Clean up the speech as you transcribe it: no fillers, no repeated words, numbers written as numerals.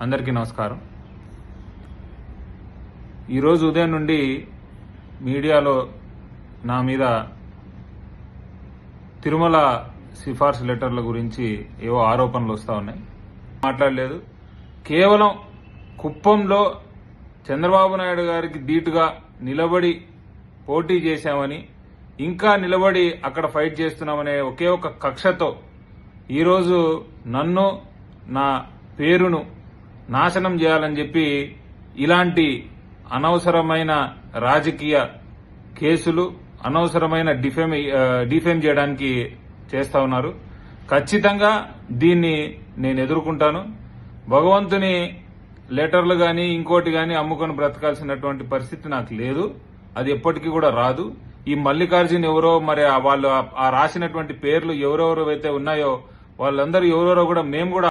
అందరికీ నమస్కారం. ఈరోజు ఉదయం నుండి మీడియాలో నా మీద తిరుమల సిఫార్సు లెటర్ల గురించి ఏవో ఆరోపణలు వస్తూ ఉన్నాయి. మాట్లాడలేదు. కేవలం కుప్పంలో చంద్రబాబు నాయుడు గారికి ధీటుగా నిలబడి పోటీ చేశామని, ఇంకా నిలబడి అక్కడ ఫైట్ చేస్తున్నామనే ఒకే ఒక కక్షతో ఈరోజు నన్ను, నా పేరును నాశనం చేయాలని చెప్పి ఇలాంటి అనవసరమైన రాజకీయ కేసులు, అనవసరమైన డిఫేమ్ చేయడానికి చేస్తా ఉన్నారు. ఖచ్చితంగా దీన్ని నేను ఎదుర్కొంటాను. భగవంతుని లెటర్లు గాని ఇంకోటి గాని అమ్ముకొని బ్రతకాల్సినటువంటి పరిస్థితి నాకు లేదు. అది ఎప్పటికీ కూడా రాదు. ఈ మల్లికార్జున్ ఎవరో, మరి వాళ్ళు ఆ రాసినటువంటి పేర్లు ఎవరెవరు అయితే ఉన్నాయో వాళ్ళందరూ ఎవరెవరో కూడా మేము కూడా